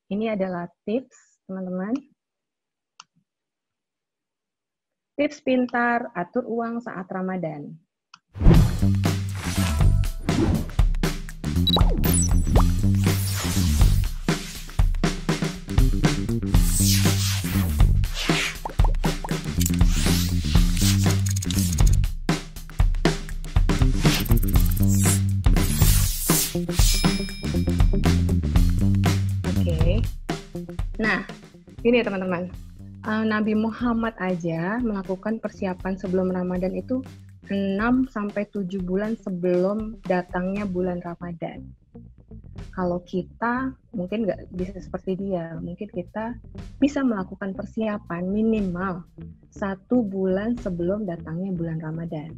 Ini adalah tips, teman-teman. Tips pintar atur uang saat Ramadan. Oke. Nah, ini teman-teman. Nabi Muhammad aja melakukan persiapan sebelum Ramadan itu 6-7 bulan sebelum datangnya bulan Ramadan. Kalau kita mungkin nggak bisa seperti dia, mungkin kita bisa melakukan persiapan minimal 1 bulan sebelum datangnya bulan Ramadan.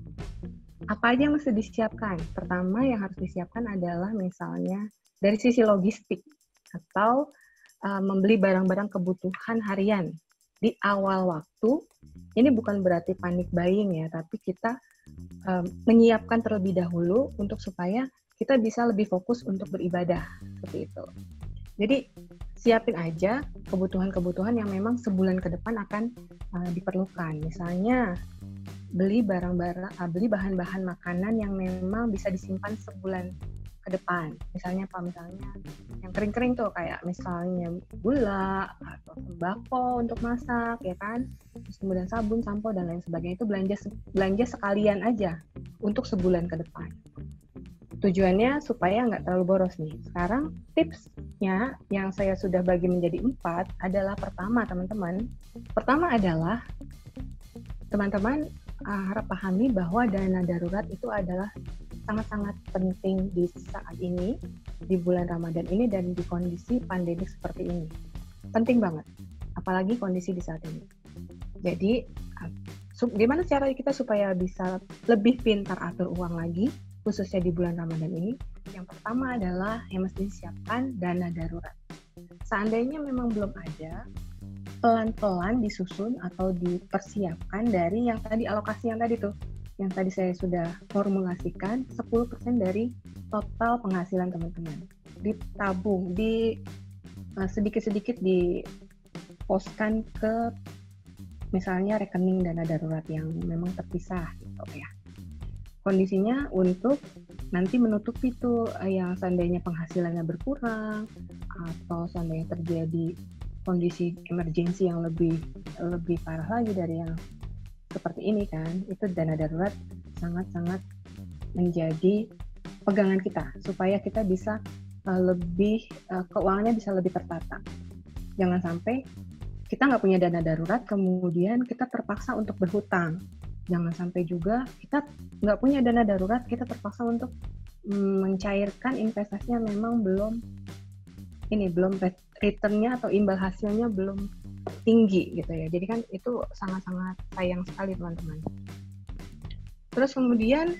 Apa aja yang mesti disiapkan? Pertama yang harus disiapkan adalah misalnya dari sisi logistik atau membeli barang-barang kebutuhan harian di awal waktu. Ini bukan berarti panik buying ya, tapi kita menyiapkan terlebih dahulu untuk supaya kita bisa lebih fokus untuk beribadah, seperti itu. Jadi siapin aja kebutuhan-kebutuhan yang memang sebulan ke depan akan diperlukan. Misalnya beli bahan-bahan makanan yang memang bisa disimpan sebulan ke depan. Misalnya apa? Misalnya yang kering-kering tuh kayak misalnya gula atau sembako untuk masak, ya kan? Terus kemudian sabun, sampo dan lain sebagainya itu belanja sekalian aja untuk sebulan ke depan. Tujuannya supaya nggak terlalu boros nih. Sekarang tipsnya yang saya sudah bagi menjadi 4 adalah pertama teman-teman. Pertama adalah teman-teman harap pahami bahwa dana darurat itu adalah sangat-sangat penting di saat ini, di bulan Ramadan ini, dan di kondisi pandemi seperti ini. Penting banget, apalagi kondisi di saat ini. Jadi, gimana cara kita supaya bisa lebih pintar atur uang lagi, khususnya di bulan Ramadan ini? Yang pertama adalah yang mesti disiapkan dana darurat. Seandainya memang belum ada, pelan-pelan disusun atau dipersiapkan dari yang tadi, alokasi yang tadi tuh, yang tadi saya sudah formulasikan, 10% dari total penghasilan teman-teman. Ditabung, sedikit-sedikit diposkan ke misalnya rekening dana darurat yang memang terpisah gitu ya. Kondisinya untuk nanti menutupi tuh yang seandainya penghasilannya berkurang atau seandainya terjadi kondisi emergensi yang lebih parah lagi dari yang seperti ini kan, itu dana darurat sangat-sangat menjadi pegangan kita supaya kita bisa keuangannya bisa lebih tertata. Jangan sampai kita nggak punya dana darurat kemudian kita terpaksa untuk berhutang. Jangan sampai juga kita nggak punya dana darurat kita terpaksa untuk mencairkan investasinya memang belum returnnya atau imbal hasilnya belum tinggi gitu ya. Jadi kan itu sangat-sangat sayang sekali teman-teman. Terus kemudian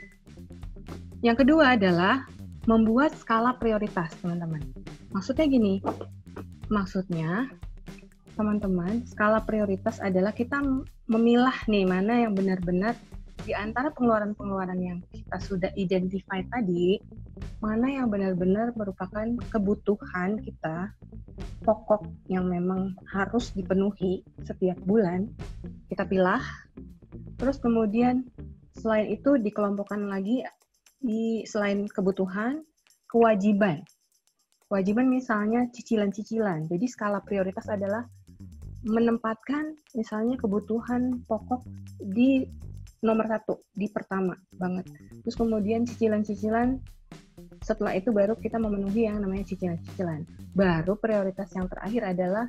yang kedua adalah membuat skala prioritas teman-teman. Maksudnya gini, teman-teman, skala prioritas adalah kita memilah nih mana yang benar-benar di antara pengeluaran-pengeluaran yang kita sudah identify tadi, mana yang benar-benar merupakan kebutuhan kita pokok yang memang harus dipenuhi setiap bulan, kita pilah. Terus kemudian selain itu dikelompokkan lagi selain kebutuhan, kewajiban. Kewajiban misalnya cicilan-cicilan. Jadi skala prioritas adalah menempatkan misalnya kebutuhan pokok di nomor 1, di pertama banget. Terus kemudian cicilan-cicilan, setelah itu baru kita memenuhi yang namanya cicilan-cicilan. Baru prioritas yang terakhir adalah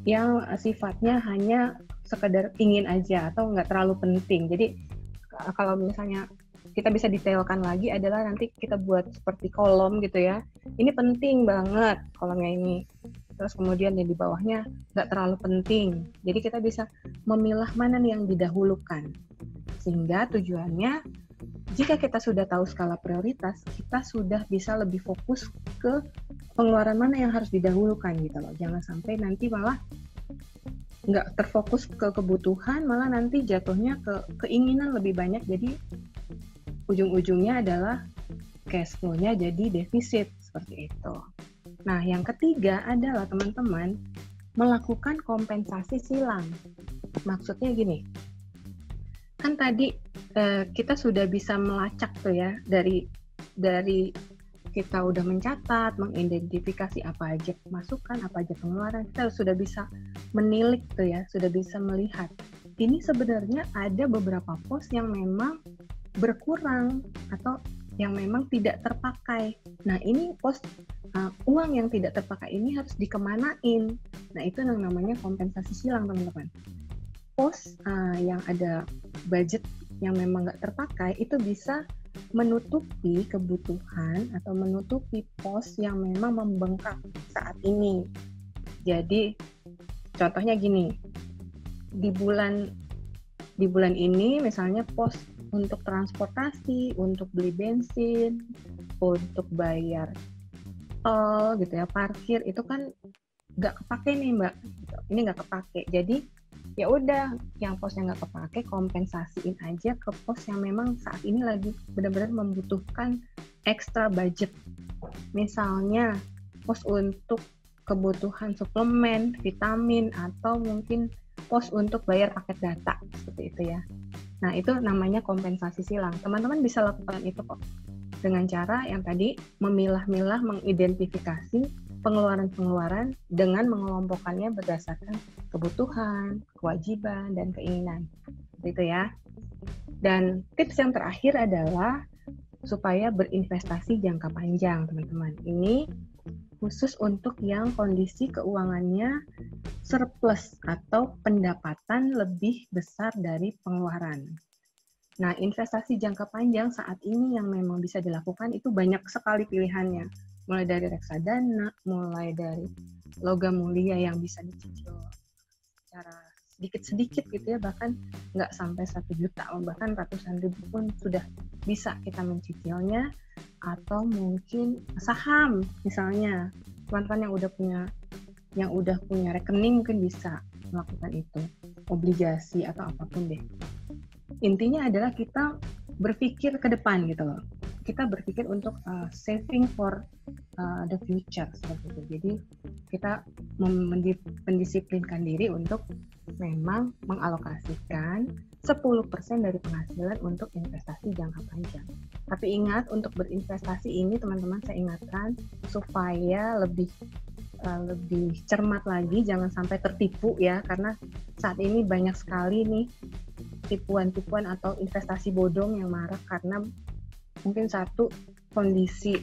yang sifatnya hanya sekedar ingin aja atau nggak terlalu penting. Jadi kalau misalnya kita bisa detailkan lagi adalah nanti kita buat seperti kolom gitu ya. Ini penting banget kolomnya ini. Terus kemudian yang di bawahnya nggak terlalu penting. Jadi kita bisa memilah mana yang didahulukan. Sehingga tujuannya, jika kita sudah tahu skala prioritas, kita sudah bisa lebih fokus ke pengeluaran mana yang harus didahulukan gitu loh. Jangan sampai nanti malah nggak terfokus ke kebutuhan, malah nanti jatuhnya ke keinginan lebih banyak. Jadi ujung-ujungnya adalah cash flow-nya jadi defisit seperti itu. Nah, yang ketiga adalah teman-teman melakukan kompensasi silang. Maksudnya gini, kan tadi kita sudah bisa melacak tuh ya dari kita udah mencatat, mengidentifikasi apa aja masukan, apa aja pengeluaran, kita sudah bisa menilik tuh ya, sudah bisa melihat. Ini sebenarnya ada beberapa pos yang memang berkurang atau yang memang tidak terpakai. Nah, ini pos uang yang tidak terpakai ini harus dikemanain. Nah, itu yang namanya kompensasi silang, teman-teman. Pos yang ada budget yang memang nggak terpakai itu bisa menutupi kebutuhan atau menutupi pos yang memang membengkak saat ini. Jadi, contohnya gini, di bulan ini misalnya pos untuk transportasi, untuk beli bensin, untuk bayar tol gitu ya, parkir itu kan nggak kepake nih Mbak. Ini nggak kepake. Jadi ya udah, yang pos yang nggak kepake kompensasiin aja ke pos yang memang saat ini lagi benar-benar membutuhkan extra budget. Misalnya pos untuk kebutuhan suplemen, vitamin, atau mungkin pos untuk bayar paket data, seperti itu ya. Nah, itu namanya kompensasi silang. Teman-teman bisa lakukan itu kok. Dengan cara yang tadi, memilah-milah, mengidentifikasi pengeluaran-pengeluaran dengan mengelompokkannya berdasarkan kebutuhan, kewajiban, dan keinginan. Seperti itu ya. Dan tips yang terakhir adalah supaya berinvestasi jangka panjang, teman-teman. Ini khusus untuk yang kondisi keuangannya surplus atau pendapatan lebih besar dari pengeluaran. Nah, investasi jangka panjang saat ini yang memang bisa dilakukan itu banyak sekali pilihannya. Mulai dari reksadana, mulai dari logam mulia yang bisa dicicil secara sedikit-sedikit gitu ya, bahkan nggak sampai 1 juta, bahkan ratusan ribu pun sudah bisa kita mencicilnya. Atau mungkin saham misalnya, teman-teman yang udah punya rekening mungkin bisa melakukan itu, obligasi atau apapun deh. Intinya adalah kita berpikir ke depan gitu loh, kita berpikir untuk saving for the future seperti itu. Jadi kita mendisiplinkan diri untuk memang mengalokasikan 10% dari penghasilan untuk investasi jangka panjang. Tapi ingat, untuk berinvestasi ini teman-teman saya ingatkan supaya lebih cermat lagi, jangan sampai tertipu ya, karena saat ini banyak sekali nih tipuan-tipuan atau investasi bodong yang marak karena mungkin satu, kondisi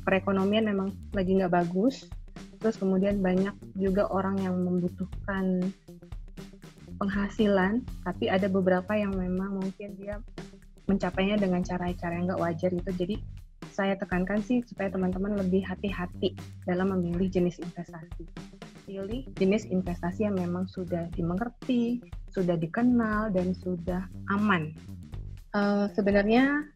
perekonomian memang lagi nggak bagus, terus kemudian banyak juga orang yang membutuhkan penghasilan, tapi ada beberapa yang memang mungkin dia mencapainya dengan cara-cara yang nggak wajar gitu. Jadi saya tekankan sih supaya teman-teman lebih hati-hati dalam memilih jenis investasi. Pilih jenis investasi yang memang sudah dimengerti, sudah dikenal, dan sudah aman. Sebenarnya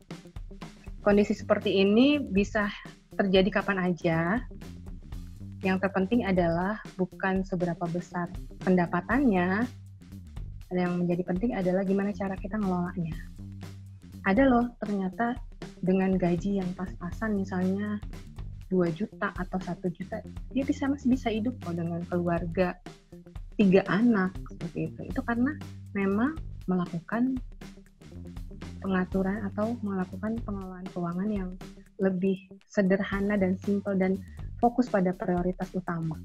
kondisi seperti ini bisa terjadi kapan aja. Yang terpenting adalah bukan seberapa besar pendapatannya, yang menjadi penting adalah gimana cara kita ngelolanya. Ada loh ternyata dengan gaji yang pas-pasan, misalnya 2 juta atau 1 juta, dia masih bisa hidup kok dengan keluarga 3 anak seperti itu. Itu karena memang melakukan pengaturan atau melakukan pengelolaan keuangan yang lebih sederhana dan simpel dan fokus pada prioritas utama.